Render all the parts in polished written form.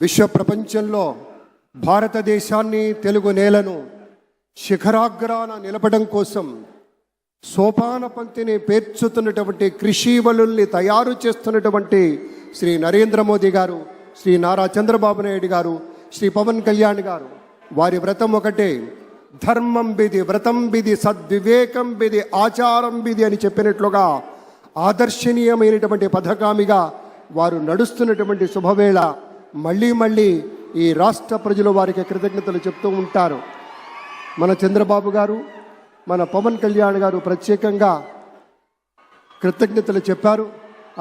విశ్వ ప్రపంచంలో భారతదేశాన్ని, తెలుగు నేలను శిఖరాగ్రాన నిలపడం కోసం సోపాన పంక్తిని పేర్చుతున్నటువంటి కృషివలుల్ని తయారు చేస్తున్నటువంటి శ్రీ నరేంద్ర మోదీ గారు, శ్రీ నారా చంద్రబాబు నాయుడు గారు, శ్రీ పవన్ కళ్యాణ్ గారు, వారి వ్రతం ఒకటే, ధర్మం బిది, వ్రతం బిది, సద్వివేకం బిది, ఆచారం బిది అని చెప్పినట్లుగా ఆదర్శనీయమైనటువంటి పథకామిగా వారు నడుస్తున్నటువంటి శుభవేళ మళ్ళీ మళ్ళీ ఈ రాష్ట్ర ప్రజలు వారికి కృతజ్ఞతలు చెప్తూ ఉంటారు. మన చంద్రబాబు గారు, మన పవన్ కళ్యాణ్ గారు ప్రత్యేకంగా కృతజ్ఞతలు చెప్పారు.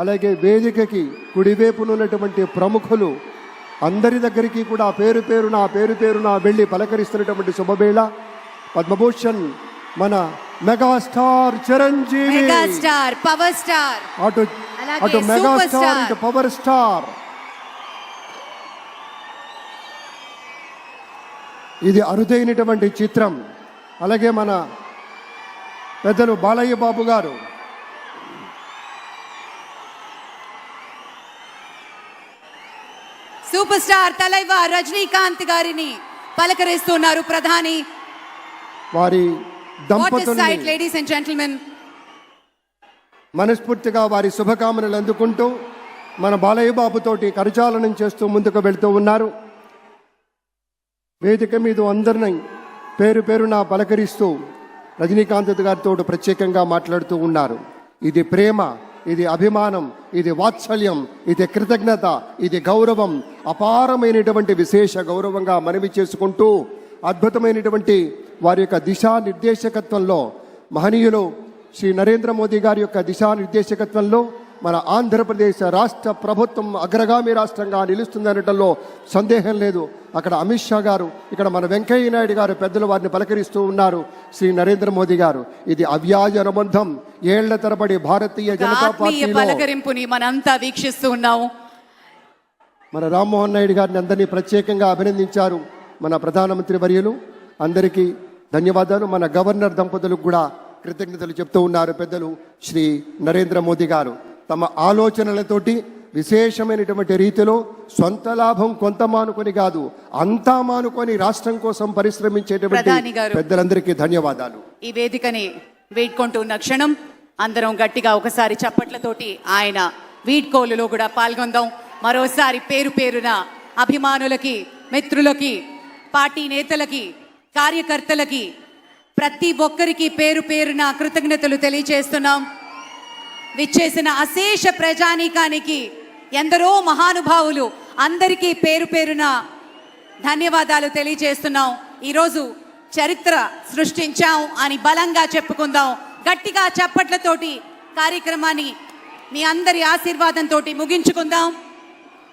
అలాగే వేదికకి కుడివైపునున్నటువంటి ప్రముఖులు అందరి దగ్గరికి కూడా పేరు పేరున వెళ్ళి పలకరిస్తున్నటువంటి శుభవేళ. పద్మభూషణ్ మన megastar Chiranjeevi, megastar power star, అటు మెగాస్టార్ ఇటు పవర్ స్టార్. ఇది అరుదైనటువంటి చిత్రం. అలాగే మన పెద్దలు బాలయ్య బాబు గారు, సూపర్ స్టార్ తలైవార్ రజనీకాంత్ గారిని పలకరిస్తున్నారు ప్రధాని. వారి దంపతుల్ని లేడీస్ అండ్ జెంటిల్మెన్ మనస్ఫూర్తిగా వారి శుభకామనలు అందుకుంటూ మన బాలయ్య బాబుతోటి కరచాలనం చేస్తూ ముందుకు వెళ్తూ ఉన్నారు. వేదిక మీద అందరినీ పేరున పలకరిస్తూ రజనీకాంత్ గారితో ప్రత్యేకంగా మాట్లాడుతూ ఉన్నారు. ఇది ప్రేమ, ఇది అభిమానం, ఇది వాత్సల్యం, ఇది కృతజ్ఞత, ఇది గౌరవం, అపారమైనటువంటి విశేష గౌరవంగా మనవి చేసుకుంటూ అద్భుతమైనటువంటి వారి యొక్క దిశానిర్దేశకత్వంలో, మహనీయులు శ్రీ నరేంద్ర మోదీ గారి యొక్క దిశానిర్దేశకత్వంలో మన ఆంధ్రప్రదేశ్ రాష్ట్ర ప్రభుత్వం అగ్రగామి రాష్ట్రంగా నిలుస్తుందనటంలో సందేహం లేదు. అక్కడ అమిత్ షా గారు, ఇక్కడ మన వెంకయ్య నాయుడు గారు పెద్దలు వారిని పలకరిస్తూ ఉన్నారు. శ్రీ నరేంద్ర మోదీ గారు, ఇది అవ్యాజ అనుబంధం. ఏళ్ల తరబడి భారతీయ జనతా పార్టీ పలకరింపుని మనంతా వీక్షిస్తూ ఉన్నాము. మన రామ్మోహన్ నాయుడు గారిని అందరినీ ప్రత్యేకంగా అభినందించారు మన ప్రధానమంత్రి వర్యులు. అందరికీ ధన్యవాదాలు. మన గవర్నర్ దంపతులకు కూడా కృతజ్ఞతలు చెప్తూ ఉన్నారు పెద్దలు శ్రీ నరేంద్ర మోదీ గారు. తమ ఆలోచనలతోటి విశేషమైనటువంటి రీతిలో సొంత లాభం కొంత మానుకొని కాదు, అంతా మానుకొని రాష్ట్రం కోసం పరిశ్రమించేటువంటి పెద్దలందరికీ ధన్యవాదాలు. ఈ వేదికని వేడుకుంటున్న క్షణం అందరం గట్టిగా ఒకసారి చప్పట్లతోటి ఆయన వీడ్కోలులో కూడా పాల్గొందాం. మరోసారి పేరున అభిమానులకి, మిత్రులకి, పార్టీ నేతలకి, కార్యకర్తలకి, ప్రతి ఒక్కరికి పేరున కృతజ్ఞతలు తెలియజేస్తున్నాం. విచ్చేసిన అశేష ప్రజానీకానికి, ఎందరో మహానుభావులు అందరికీ పేరున ధన్యవాదాలు తెలియజేస్తున్నాం. ఈరోజు చరిత్ర సృష్టించాం అని బలంగా చెప్పుకుందాం. గట్టిగా చప్పట్లతోటి కార్యక్రమాన్ని మీ అందరి ఆశీర్వాదంతో ముగించుకుందాం.